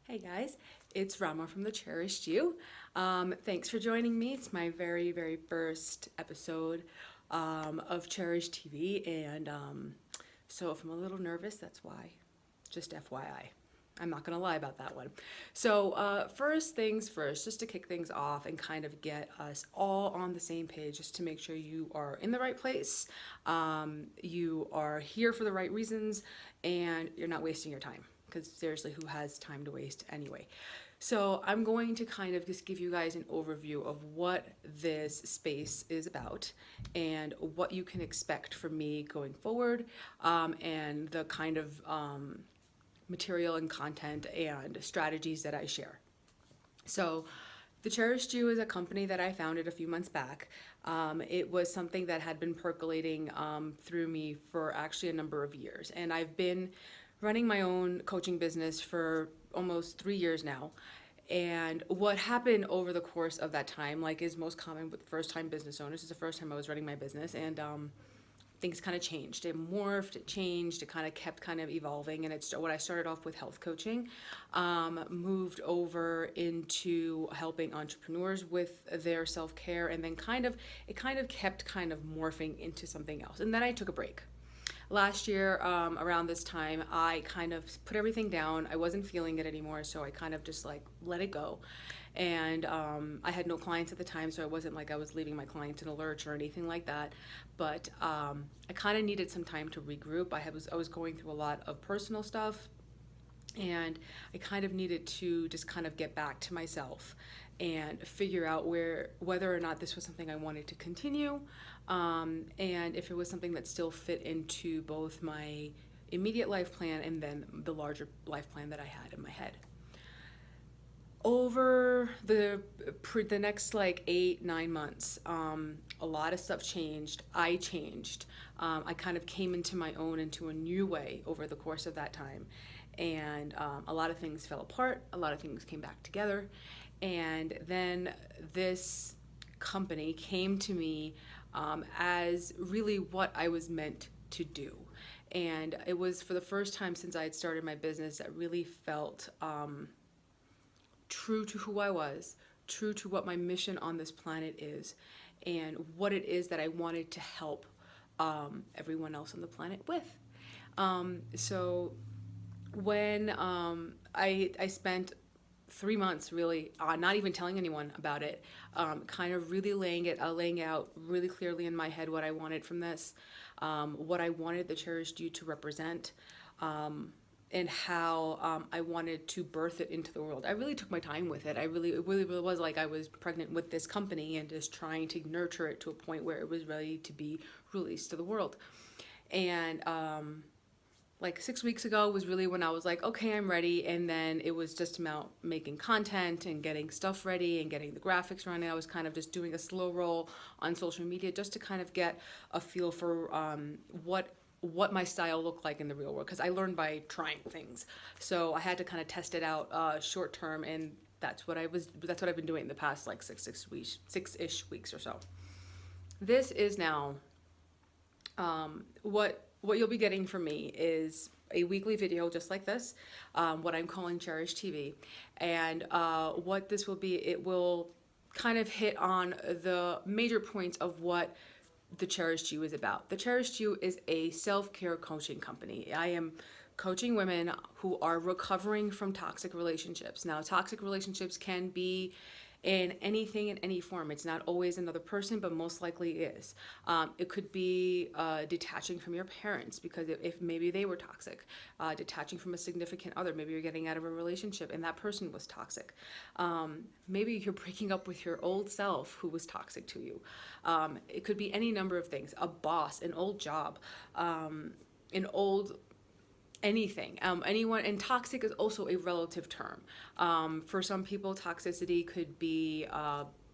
Hey guys, it's Rama from the Cherished You. Thanks for joining me. It's my very first episode of Cherished TV, and so if I'm a little nervous, that's why. Just FYI. I'm not gonna lie about that one. So first things first, just to kick things off and kind of get us all on the same page, just to make sure you are in the right place, you are here for the right reasons, and you're not wasting your time. Because seriously, who has time to waste anyway? So I'm going to kind of just give you guys an overview of what this space is about and what you can expect from me going forward, and the kind of material and content and strategies that I share. So the Cherished You is a company that I founded a few months back. It was something that had been percolating through me for actually a number of years. And I've been running my own coaching business for almost 3 years now. And what happened over the course of that time, like is most common with first-time business owners, is the first time I was running my business, and things kind of changed. It morphed, it changed, it kind of kept kind of evolving. And it's what I started off with health coaching, moved over into helping entrepreneurs with their self-care, and then it kind of kept kind of morphing into something else. And then I took a break. Last year, around this time, I kind of put everything down. I wasn't feeling it anymore, so I kind of just like let it go. And I had no clients at the time, so it wasn't like I was leaving my clients in a lurch or anything like that. But I kind of needed some time to regroup. I was going through a lot of personal stuff, and I kind of needed to just kind of get back to myself and figure out whether or not this was something I wanted to continue, and if it was something that still fit into both my immediate life plan and then the larger life plan that I had in my head. Over the next like 8-9 months, a lot of stuff changed. I changed. I kind of came into my own, into a new way over the course of that time, and a lot of things fell apart. A lot of things came back together, and then this company came to me as really what I was meant to do. And it was for the first time since I had started my business that really felt true to who I was, true to what my mission on this planet is, and what it is that I wanted to help everyone else on the planet with. So when I spent 3 months really not even telling anyone about it, kind of really laying out really clearly in my head what I wanted from this, what I wanted the Cherished You to represent, and how I wanted to birth it into the world. I really took my time with it. It really was like I was pregnant with this company and just trying to nurture it to a point where it was ready to be released to the world. And like 6 weeks ago was really when I was like, okay, I'm ready. And then it was just about making content and getting stuff ready and getting the graphics running. I was kind of just doing a slow roll on social media just to kind of get a feel for what my style looked like in the real world, because I learned by trying things. So I had to kind of test it out short term, and that's what I've been doing the past like six-ish weeks or so. This is now what you'll be getting from me is a weekly video just like this, what I'm calling Cherished TV. And what this will be, it will kind of hit on the major points of what the Cherished You is about. The Cherished You is a self-care coaching company. I am coaching women who are recovering from toxic relationships. Now, toxic relationships can be in anything, in any form. It's not always another person, but most likely is. It could be detaching from your parents because if maybe they were toxic, detaching from a significant other. Maybe you're getting out of a relationship and that person was toxic. Maybe you're breaking up with your old self who was toxic to you. It could be any number of things. A boss, an old job, an old anything, anyone. And toxic is also a relative term. For some people, toxicity could be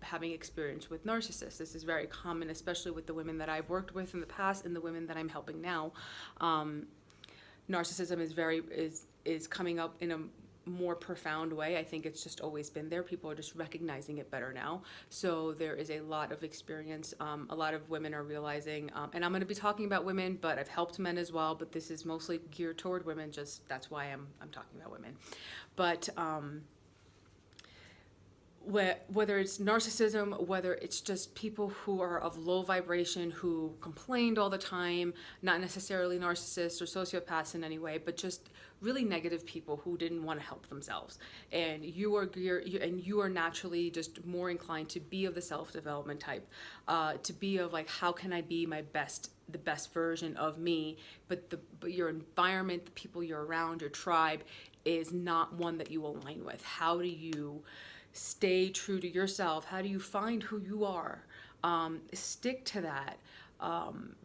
having experience with narcissists. This is very common, especially with the women that I've worked with in the past and the women that I'm helping now. Narcissism is coming up in a more profound way. I think it's just always been there. People are just recognizing it better now. So there is a lot of experience. A lot of women are realizing, and I'm going to be talking about women, but I've helped men as well. But this is mostly geared toward women. Just that's why I'm talking about women. But whether it's narcissism, whether it's just people who are of low vibration, who complained all the time, not necessarily narcissists or sociopaths in any way, but just really negative people who didn't want to help themselves. And you are naturally just more inclined to be of the self-development type, to be of like, how can I be the best version of me? But your environment, the people you're around, your tribe is not one that you align with. How do you stay true to yourself? How do you find who you are? Stick to that.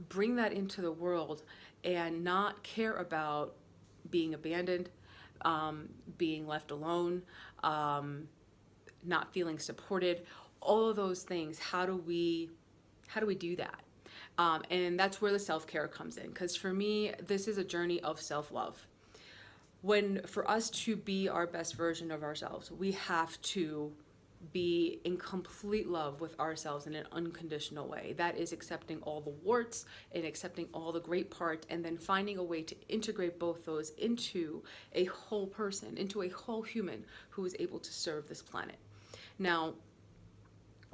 Bring that into the world and not care about being abandoned, being left alone, not feeling supported. All of those things. How do we do that? And that's where the self-care comes in. Because for me, this is a journey of self-love. For us to be our best version of ourselves, we have to be in complete love with ourselves in an unconditional way. That is accepting all the warts and accepting all the great parts, and then finding a way to integrate both those into a whole person, into a whole human who is able to serve this planet. Now,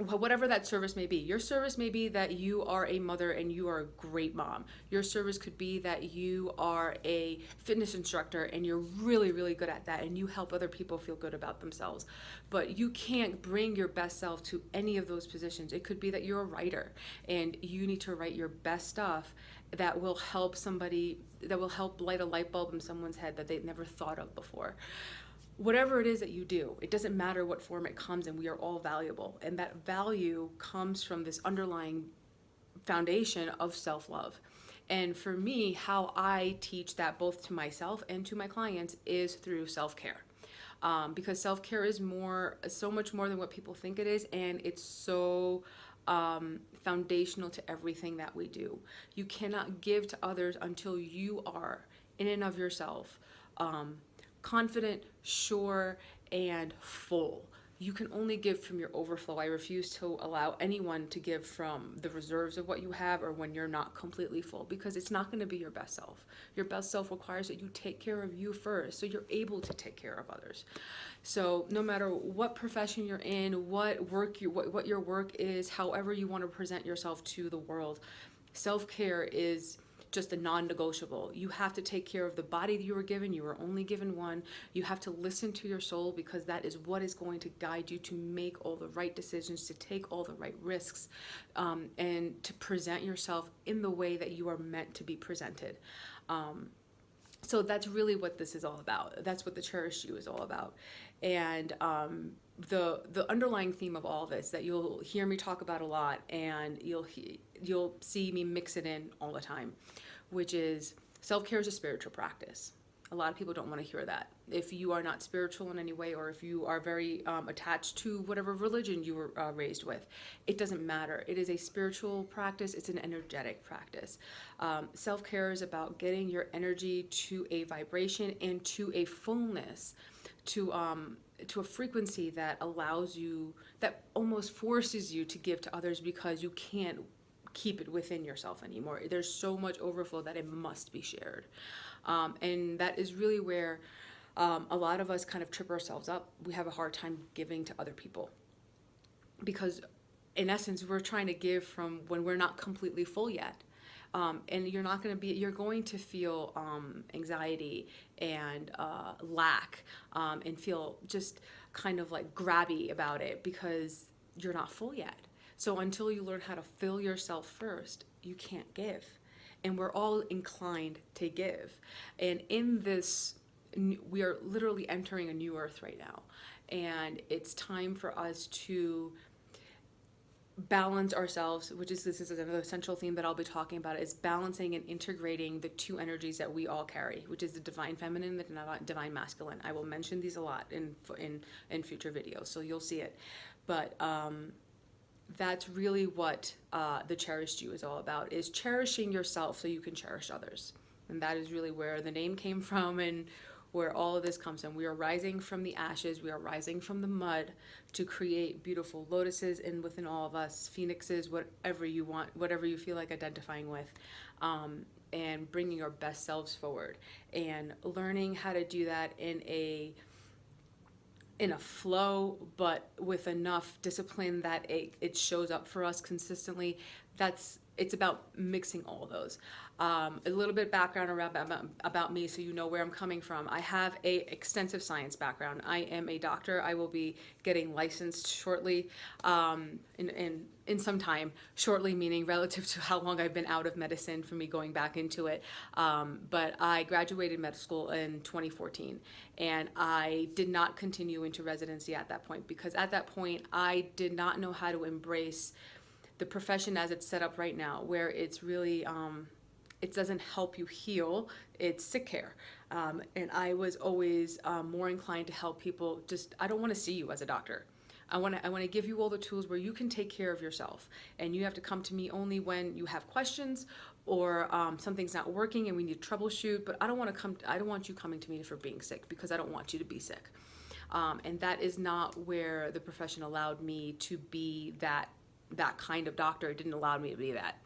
whatever that service may be. Your service may be that you are a mother and you are a great mom. Your service could be that you are a fitness instructor and you're really, really good at that and you help other people feel good about themselves. But you can't bring your best self to any of those positions. It could be that you're a writer and you need to write your best stuff that will help somebody, that will help light a light bulb in someone's head that they've never thought of before. Whatever it is that you do, it doesn't matter what form it comes in, we are all valuable. And that value comes from this underlying foundation of self-love. And for me, how I teach that both to myself and to my clients is through self-care. Because self-care is so much more than what people think it is, and it's so foundational to everything that we do. You cannot give to others until you are, in and of yourself, confident, sure, and full. You can only give from your overflow. I refuse to allow anyone to give from the reserves of what you have or when you're not completely full, because it's not going to be your best self. Your best self requires that you take care of you first so you're able to take care of others. So no matter what profession you're in, what your work is, however you want to present yourself to the world, self-care is just a non-negotiable. You have to take care of the body that you were given. You were only given one. You have to listen to your soul, because that is what is going to guide you to make all the right decisions, to take all the right risks, and to present yourself in the way that you are meant to be presented. So that's really what this is all about. That's what the Cherished You is all about. And the underlying theme of all this that you'll hear me talk about a lot, and you'll see me mix it in all the time, which is self-care is a spiritual practice. A lot of people don't want to hear that. If you are not spiritual in any way, or if you are very attached to whatever religion you were raised with, it doesn't matter. It is a spiritual practice. It's an energetic practice. Self-care is about getting your energy to a vibration and to a fullness, to a frequency that allows you, that almost forces you to give to others, because you can't keep it within yourself anymore. There's so much overflow that it must be shared. And that is really where a lot of us kind of trip ourselves up. We have a hard time giving to other people, because in essence, we're trying to give from when we're not completely full yet. And you're going to feel anxiety and lack, and feel just kind of like grabby about it, because you're not full yet. So until you learn how to fill yourself first, you can't give. And we're all inclined to give. And in this, we are literally entering a new earth right now. And it's time for us to balance ourselves, this is another central theme that I'll be talking about, is balancing and integrating the two energies that we all carry, which is the divine feminine and the divine masculine. I will mention these a lot in future videos, so you'll see it. But that's really what the Cherished You is all about, is cherishing yourself so you can cherish others. And that is really where the name came from, and where all of this comes from. We are rising from the ashes, we are rising from the mud to create beautiful lotuses, and within all of us, phoenixes, whatever you want, whatever you feel like identifying with. And bringing our best selves forward and learning how to do that in a flow, but with enough discipline that it shows up for us consistently. It's about mixing all of those. A little bit background about me, so you know where I'm coming from. I have a extensive science background. I am a doctor. I will be getting licensed shortly, in some time. Shortly meaning relative to how long I've been out of medicine for me going back into it. But I graduated med school in 2014, and I did not continue into residency at that point, because at that point I did not know how to embrace the profession as it's set up right now, where it's really it doesn't help you heal, it's sick care. And I was always more inclined to help people. I don't want to see you as a doctor. I want to give you all the tools where you can take care of yourself, and you have to come to me only when you have questions or something's not working and we need to troubleshoot. But I don't want you coming to me for being sick, because I don't want you to be sick. And that is not where the profession allowed me to be that kind of doctor. It didn't allow me to be that.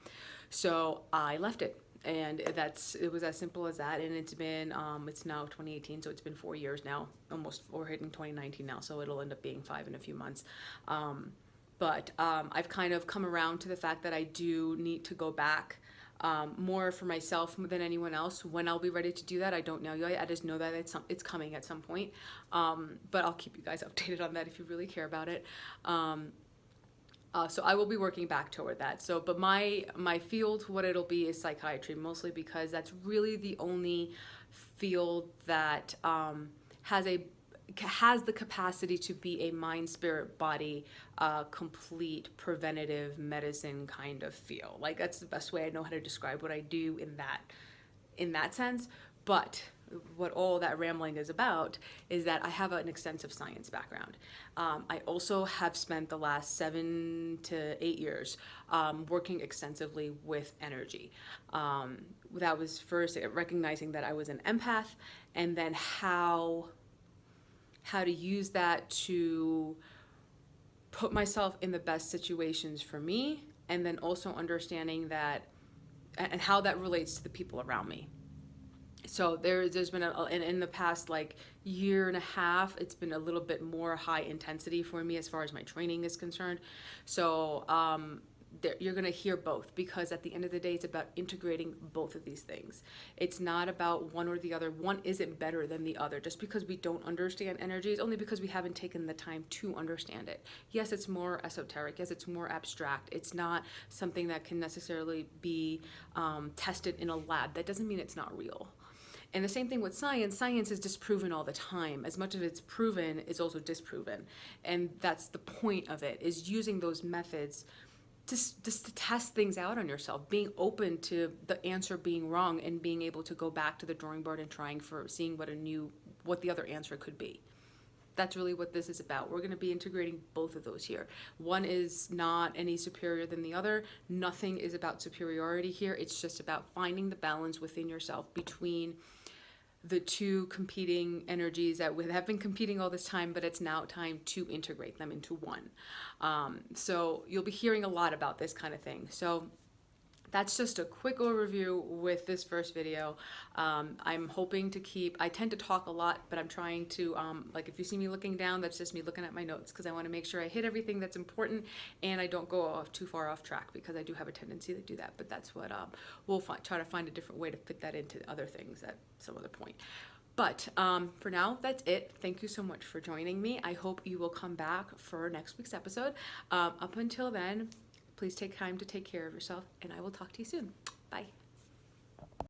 So I left it. And it was as simple as that. And it's been, it's now 2018, so it's been 4 years now, almost. We're hitting 2019 now, so it'll end up being 5 in a few months. But I've kind of come around to the fact that I do need to go back, more for myself than anyone else. When I'll be ready to do that, I don't know yet. I just know that it's coming at some point. But I'll keep you guys updated on that if you really care about it. So I will be working back toward that. So, but my field, what it'll be, is psychiatry, mostly because that's really the only field that has the capacity to be a mind, spirit, body, complete preventative medicine kind of feel. Like, that's the best way I know how to describe what I do in that sense. But what all that rambling is about is that I have an extensive science background. I also have spent the last 7 to 8 years working extensively with energy. That was first recognizing that I was an empath, and then how to use that to put myself in the best situations for me, and then also understanding that and how that relates to the people around me. So there's been in the past year and a half, it's been a little bit more high intensity for me as far as my training is concerned. So you're going to hear both, because at the end of the day, it's about integrating both of these things. It's not about one or the other. One isn't better than the other. Just because we don't understand energy is only because we haven't taken the time to understand it. Yes, it's more esoteric. Yes, it's more abstract. It's not something that can necessarily be tested in a lab. That doesn't mean it's not real. And the same thing with science. Science is disproven all the time. As much as it's proven, it's also disproven. And that's the point of it, is using those methods just to test things out on yourself, being open to the answer being wrong, and being able to go back to the drawing board and seeing what the other answer could be. That's really what this is about. We're going to be integrating both of those here. One is not any superior than the other. Nothing is about superiority here. It's just about finding the balance within yourself between the two competing energies that have been competing all this time, but it's now time to integrate them into one. So you'll be hearing a lot about this kind of thing. So that's just a quick overview with this first video. I'm hoping to I tend to talk a lot, but I'm trying to, if you see me looking down, that's just me looking at my notes, because I want to make sure I hit everything that's important and I don't go too far off track, because I do have a tendency to do that. But that's what we'll try to find a different way to fit that into other things at some other point. But for now, that's it. Thank you so much for joining me. I hope you will come back for next week's episode. Up until then, please take time to take care of yourself, and I will talk to you soon. Bye.